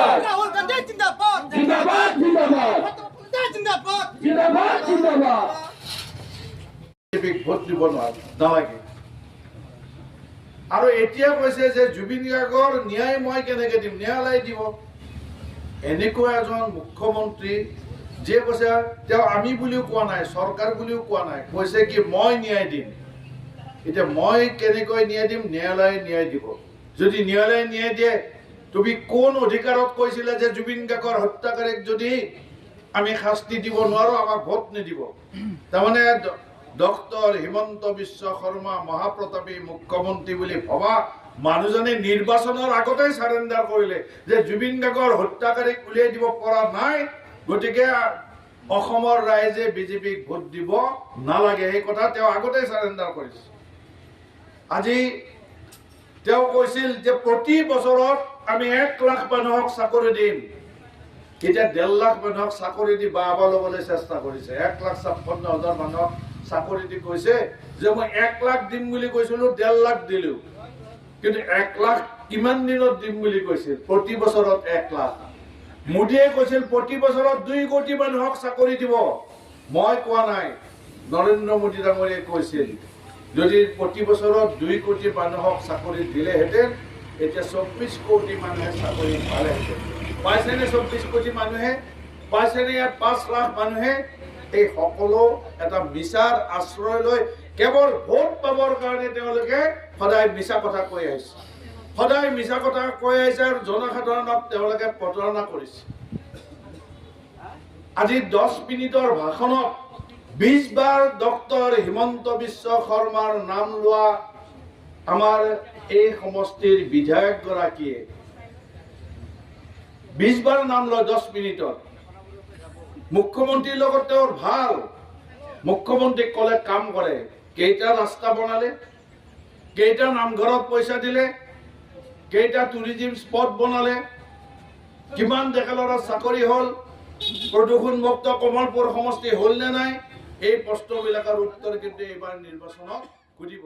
জিন্দাবাদ রাহুল গান্ধী জিন্দাবাদ জিন্দাবাদ জিন্দাবাদ জিন্দাবাদ জিন্দাবাদ জিন্দাবাদ ভোট দিব নালাগে আৰু এতিয়া কৈছে যে জুবিন গাৰ্গৰ ন্যায় মই কেনেকৈ দিম, ন্যায়ালয়ে দিব। এনেকুৱা এজন মুখ্যমন্ত্ৰী যে কৈছে তেওঁ আমি বুলিও কোৱা নাই, চৰকাৰ বুলিও কোৱা নাই, কৈছে কি মই ন্যায় দিম। এতিয়া মই কেনেকৈ ন্যায় দিম, ন্যায়ালয়ে ন্যায় দিব। যদি ন্যায়ালয়ে ন্যায় দিয়ে, তুমি কোন অধিকাৰত কৈছিলে যে জুবিন গাৰ্গৰ হত্যাকাৰীক যদি আমি শাস্তি দিব নোৱাৰো আমাক ভোট নিদিব? তাৰমানে ডক্টৰ হিমন্ত বিশ্ব শৰ্মা মহাপ্ৰতাপী মুখ্যমন্ত্ৰী বুলি ভবা মানুহজনে নিৰ্বাচনৰ আগতেই চাৰেণ্ডাৰ কৰিলে যে জুবিন গাৰ্গৰ হত্যাকাৰীক উলিয়াই দিব পৰা নাই, গতিকে অসমৰ ৰাইজে বিজেপিক ভোট দিব নালাগে। সেই কথা তেওঁ আগতেই চাৰেণ্ডাৰ কৰিছে। আজি তেওঁ কৈছিল যে প্ৰতি বছৰত আমি 1 লাখ মানুহক চাকৰি দিম। এতিয়া 1.5 লাখ মানুহক চাকৰি দি বাহ ল'বলৈ চেষ্টা কৰিছে। 1,56,000 মানুহক চাকৰি দি কৈছে যে মই 1 লাখ দিম বুলি কৈছিলো, 1.5 লাখ দিলো। কিন্তু 1 লাখ কিমান দিনত দিম বুলি কৈছিল? প্ৰতি বছৰত 1 লাখ। মোদীয়ে কৈছিল প্ৰতি বছৰত 2 কোটি মানুহক চাকৰি দিব। মই কোৱা নাই, নৰেন্দ্ৰ মোদী ডাঙৰীয়াই কৈছিল যদি প্ৰতি বছৰত 2 কোটি মানুহক চাকৰি দিলেহেঁতেন এতিয়া 24 কোটি মানুহে চাকৰি পালেহেঁতেন। পাইছেনে 24 কোটি মানুহে? পাইছেনে 5 লাখ মানুহে? এই সকলো এটা মিছাৰ আশ্ৰয় লৈ কেৱল ভোট পাবৰ কাৰণে তেওঁলোকে সদায় মিছা কথা কৈ আহিছে, সদায় মিছা কথা কৈ আহিছে আৰু জনসাধাৰণক তেওঁলোকে প্ৰতাৰণা কৰিছে। আজি 10 মিনিটৰ ভাষণত 20 বাৰ ডক্টৰ হিমন্ত বিশ্ব শৰ্মাৰ নাম লোৱা আমাৰ এই সমষ্টিৰ বিধায়কগৰাকীয়ে 20 বাৰ নাম লয় 10 মিনিটত। মুখ্যমন্ত্ৰীৰ লগত তেওঁৰ ভাল, মুখ্যমন্ত্ৰীক ক'লে কাম কৰে। কেইটা ৰাস্তা বনালে, কেইটা নামঘৰত পইচা দিলে, কেইটা টুৰিজিম স্পট বনালে, কিমান ডেকা ল'ৰা চাকৰি হ'ল, প্ৰদূষণমুক্ত কমলপুৰ সমষ্টি হ'ল নে নাই, এই প্ৰশ্নবিলাকৰ উত্তৰ কিন্তু এইবাৰ নিৰ্বাচনত সুধিব।